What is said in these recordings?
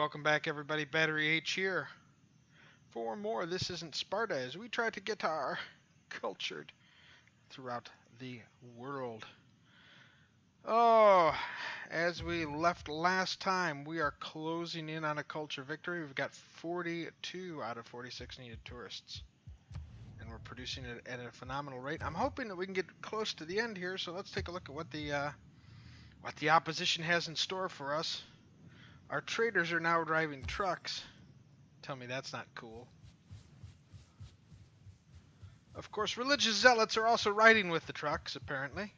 Welcome back, everybody. Battery H here for more. This isn't Sparta as we try to get our cultured throughout the world. Oh, as we left last time, we are closing in on a culture victory. We've got 42 out of 46 needed tourists, and we're producing it at a phenomenal rate. I'm hoping that we can get close to the end here, so let's take a look at what the opposition has in store for us. Our traders are now driving trucks. Tell me that's not cool. Of course, religious zealots are also riding with the trucks, apparently.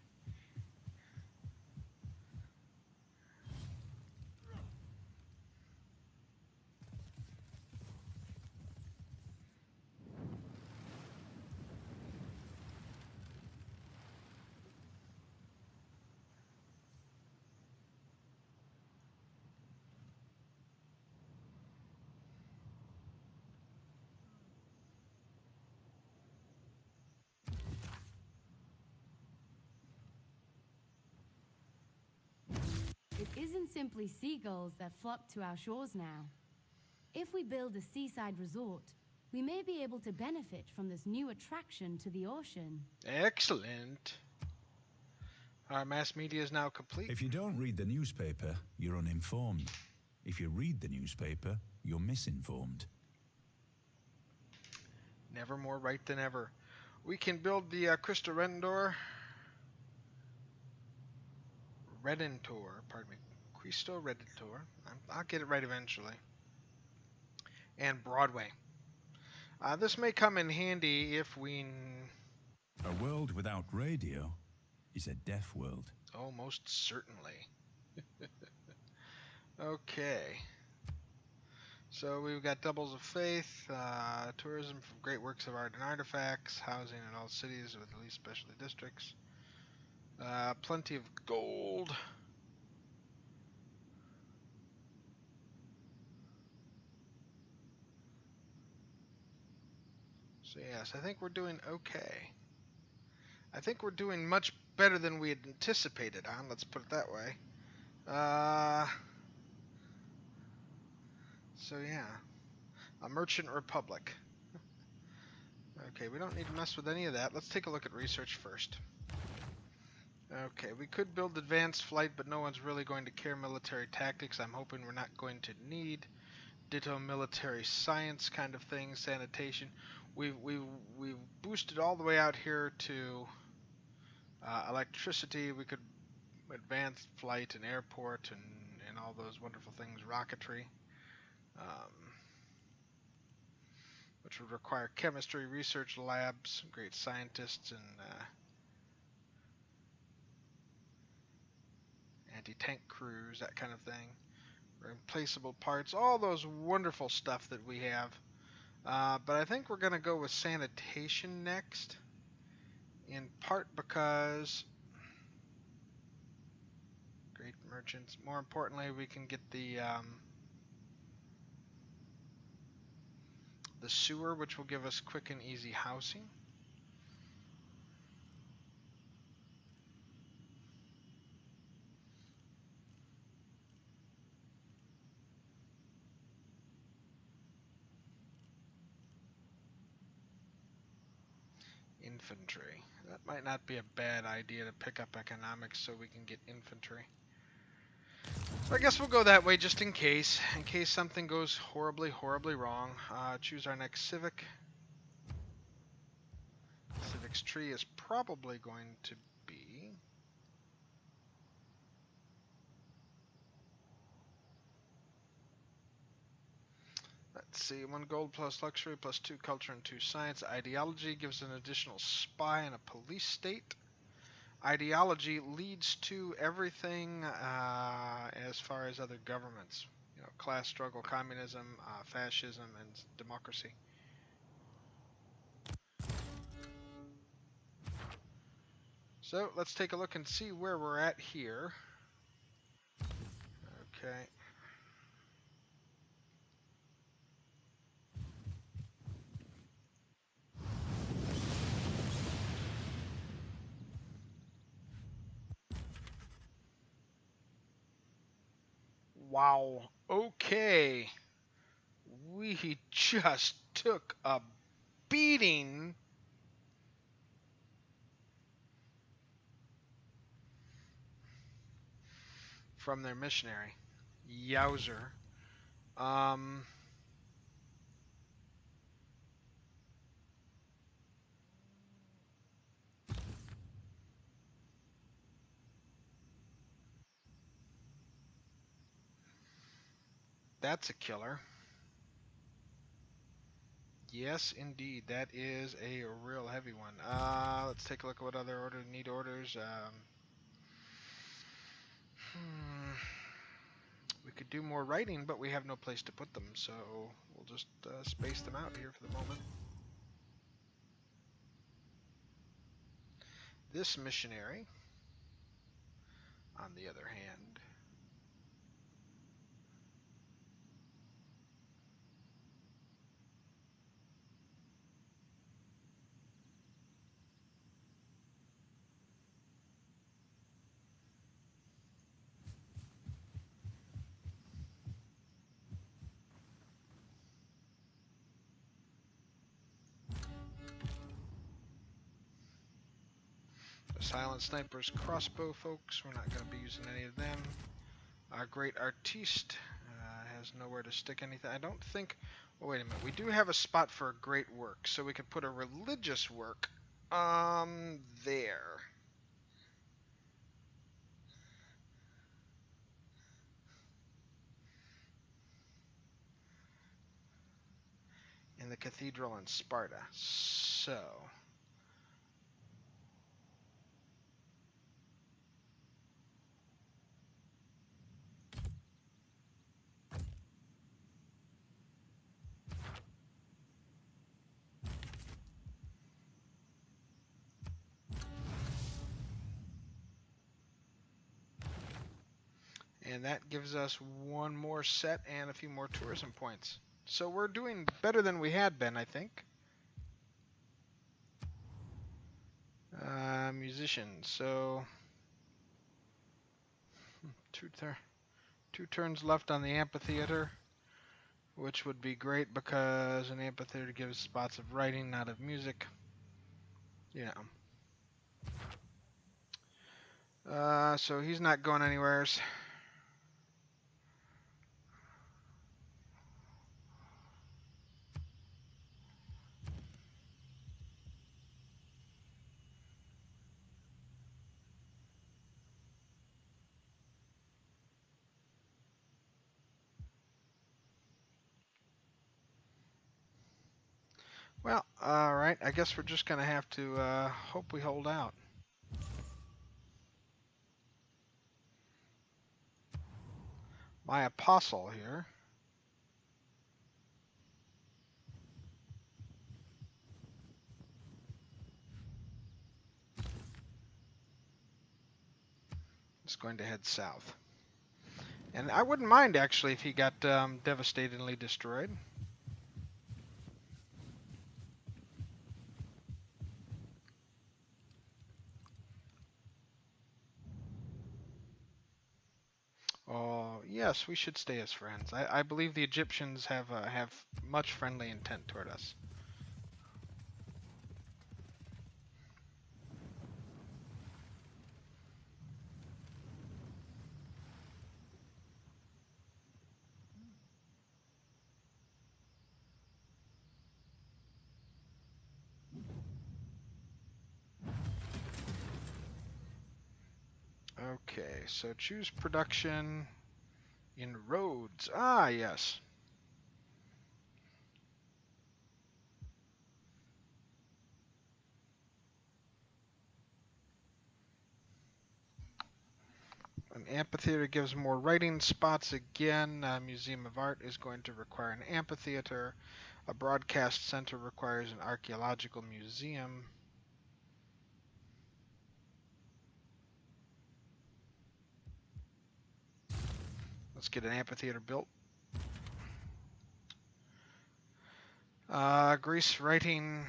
It isn't simply seagulls that flock to our shores now. If we build a seaside resort, we may be able to benefit from this new attraction to the ocean. Excellent. Our mass media is now complete. If you don't read the newspaper, you're uninformed. If you read the newspaper, you're misinformed. Never more right than ever. We can build the Crystal Redentor. Pardon me. Cristo Redentor. I'll get it right eventually. And Broadway. This may come in handy if we... A world without radio is a deaf world. Oh, most certainly. Okay. So we've got doubles of faith, tourism from great works of art and artifacts, housing in all cities with at least specialty districts, plenty of gold. So yes, I think we're doing okay. I think we're doing much better than we had anticipated on, let's put it that way. So yeah, a merchant republic. Okay, we don't need to mess with any of that. Let's take a look at research first. Okay, we could build advanced flight, but no one's really going to care. Military tactics, I'm hoping we're not going to need. Ditto military science kind of thing. Sanitation. We've boosted all the way out here to electricity. We could advance flight and airport and all those wonderful things. Rocketry. Which would require chemistry, research labs, great scientists, and anti-tank crews, that kind of thing. Replaceable parts, all those wonderful stuff that we have. But I think we're going to go with sanitation next, in part because great merchants. More importantly, we can get the sewer, which will give us quick and easy housing. Infantry. That might not be a bad idea to pick up economics so we can get infantry. So I guess we'll go that way just in case something goes horribly, horribly wrong. Choose our next civic. Civic's tree is probably going to be... Let's see, 1 gold plus luxury plus 2 culture and 2 science. Ideology gives an additional spy and a police state. Ideology leads to everything as far as other governments. You know, class struggle, communism, fascism, and democracy. So let's take a look and see where we're at here. Okay. Wow. Okay. We just took a beating from their missionary. Yowzer. Um, that's a killer. Yes, indeed. That is a real heavy one. Let's take a look at what other need orders. We could do more writing, but we have no place to put them, so we'll just space them out here for the moment. This missionary, on the other hand, the silent snipers, crossbow folks, we're not going to be using any of them. Our great artiste has nowhere to stick anything. I don't think. Oh, wait a minute. We do have a spot for a great work, so we could put a religious work there. In the cathedral in Sparta. So. And that gives us one more set and a few more tourism points. So we're doing better than we had been, I think. Musicians. So two turns left on the amphitheater, which would be great because an amphitheater gives spots of writing, not of music. You know. So he's not going anywhere. Well, alright, I guess we're just going to have to hope we hold out. My apostle here. Is going to head south. And I wouldn't mind, actually, if he got devastatingly destroyed. Oh, yes, we should stay as friends. I believe the Egyptians have much friendly intent toward us. Okay, so choose production in roads. Ah, yes. An amphitheater gives more writing spots again. A museum of art is going to require an amphitheater. A broadcast center requires an archaeological museum. Let's get an amphitheater built. Greece writing.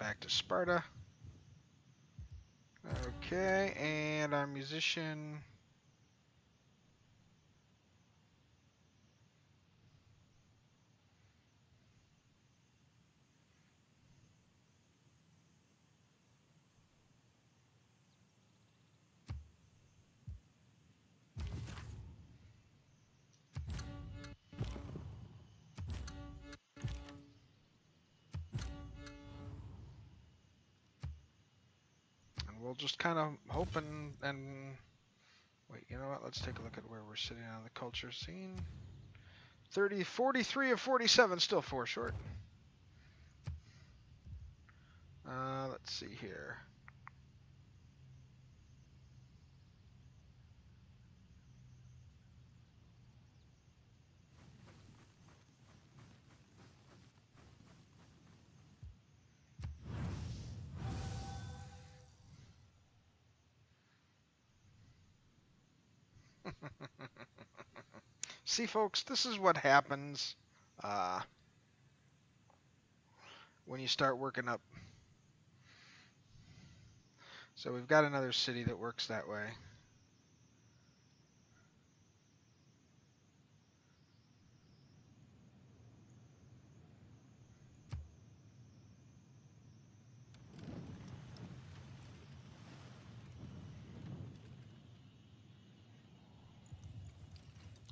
back to Sparta. Okay, and our musician. And we'll just kind of hope and wait, you know what? Let's take a look at where we're sitting on the culture scene. 43 of 47, still 4 short. Let's see here. See, folks, this is what happens when you start working up. So we've got another city that works that way.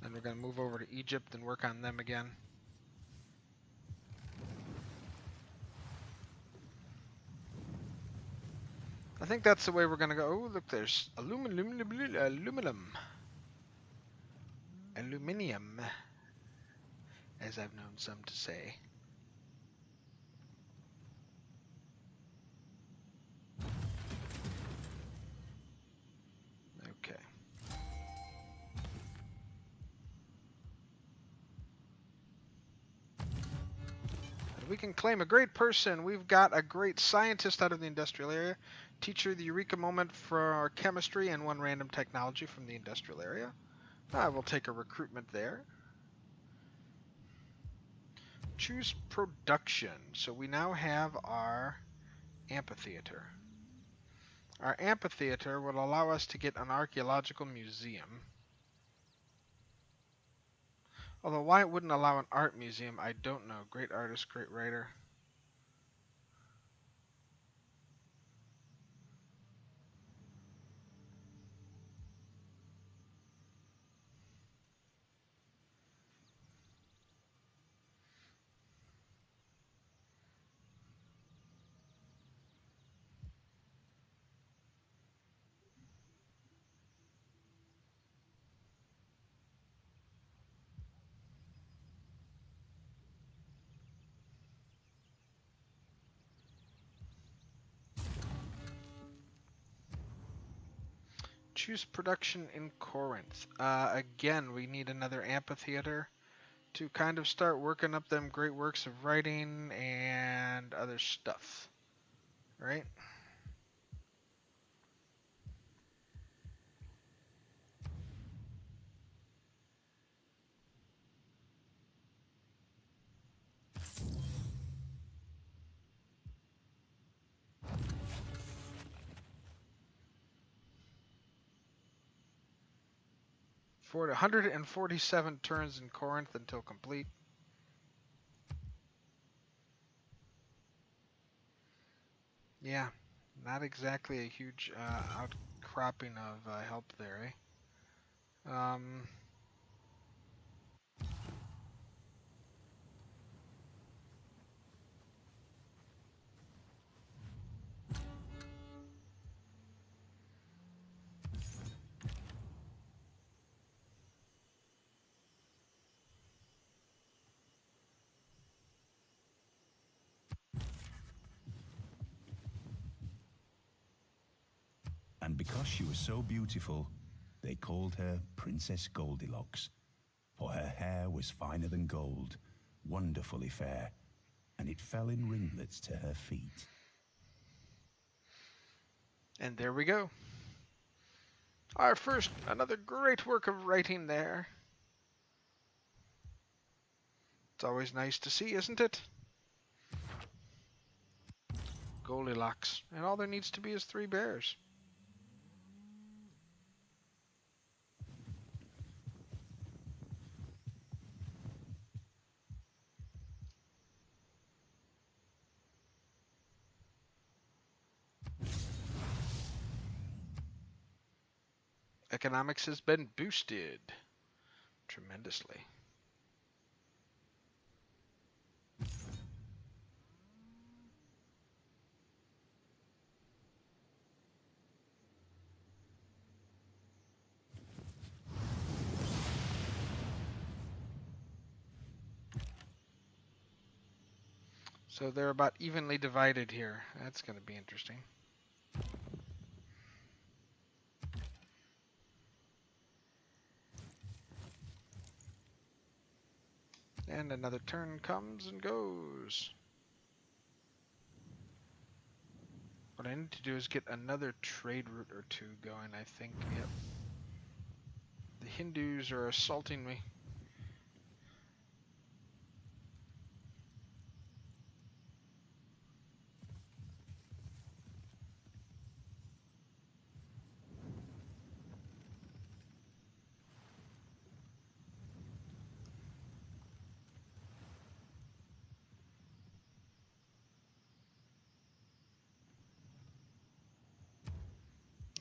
And we're going to move over to Egypt and work on them again. I think that's the way we're going to go. Oh, look, there's aluminum, as I've known some to say. Okay. We can claim a great person. We've got a great scientist out of the industrial area, teacher the Eureka moment for our chemistry, and 1 random technology from the industrial area. We'll take a recruitment there. Choose production. So we now have our amphitheater. Our amphitheater will allow us to get an archaeological museum. Although why it wouldn't allow an art museum, I don't know. Great artist, great writer. Choose production in Corinth. Again, we need another amphitheater to kind of start working up them great works of writing and other stuff. Right? For 147 turns in Corinth until complete. Yeah, not exactly a huge outcropping of help there, eh? And because she was so beautiful, they called her Princess Goldilocks, for her hair was finer than gold, wonderfully fair, and it fell in ringlets to her feet. And there we go. Our first, another great work of writing there. It's always nice to see, isn't it? Goldilocks. And all there needs to be is 3 bears. Economics has been boosted tremendously. So they're about evenly divided here. That's going to be interesting. And another turn comes and goes. What I need to do is get another trade route or 2 going, I think. Yep. The Hindus are assaulting me.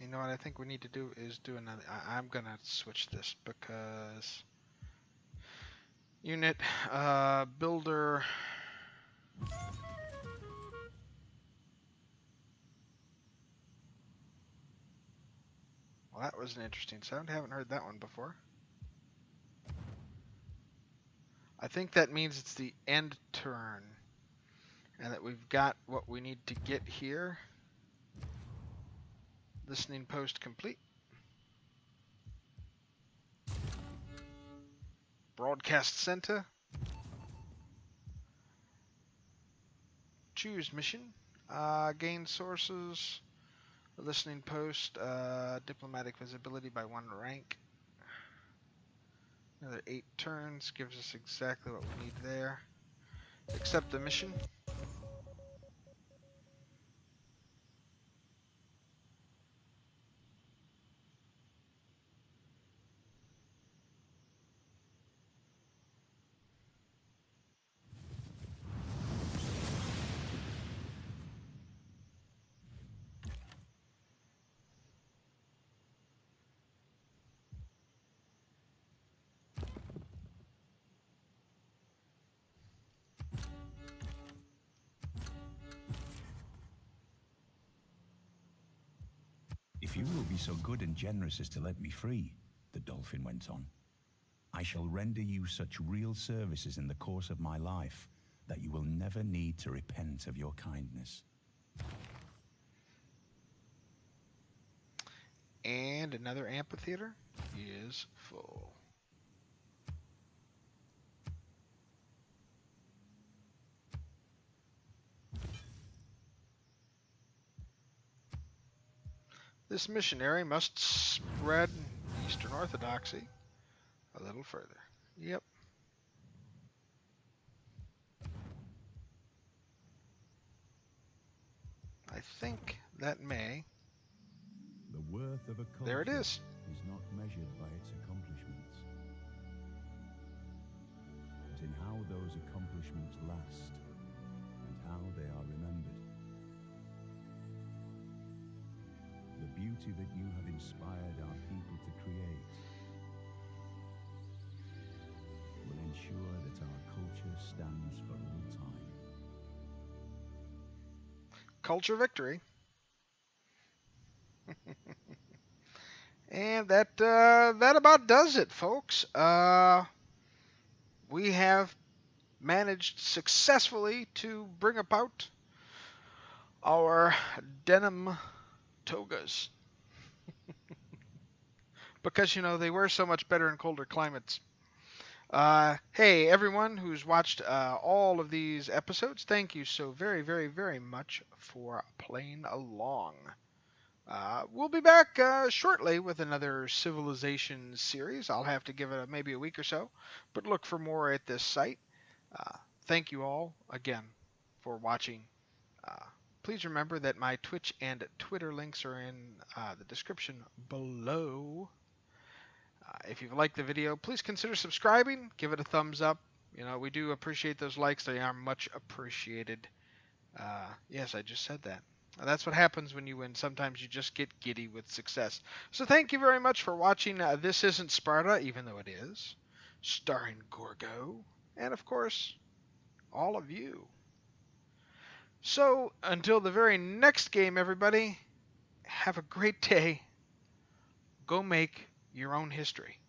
You know what I think we need to do is do another. I'm going to switch this because unit, builder. Well, that was an interesting sound. I haven't heard that one before. I think that means it's the end turn and that we've got what we need to get here. Listening post complete. Broadcast center. Choose mission. Gain sources. Listening post. Diplomatic visibility by 1 rank. Another 8 turns. Gives us exactly what we need there. Accept the mission. If you will be so good and generous as to let me free, the dolphin went on, I shall render you such real services in the course of my life that you will never need to repent of your kindness. And another amphitheater is full. This missionary must spread Eastern Orthodoxy a little further. Yep. I think that may. The worth of a culture There it is. not measured by its accomplishments, but in how those accomplishments last and how they are remembered. The beauty that you have inspired our people to create will ensure that our culture stands for all time. Culture victory. And that about does it, folks. We have managed successfully to bring about our denim togas. Because, they wear so much better in colder climates. Hey, everyone who's watched all of these episodes, thank you so very, very, very much for playing along. We'll be back shortly with another Civilization series. I'll have to give it maybe a week or so, but look for more at this site. Thank you all again for watching. please remember that my Twitch and Twitter links are in the description below. If you've liked the video, please consider subscribing. Give it a thumbs up. You know, we do appreciate those likes. They are much appreciated. Yes, I just said that. That's what happens when you win. Sometimes you just get giddy with success. So thank you very much for watching This Isn't Sparta, even though it is, starring Gorgo, and of course, all of you. So until the very next game, everybody, have a great day. Go make your own history.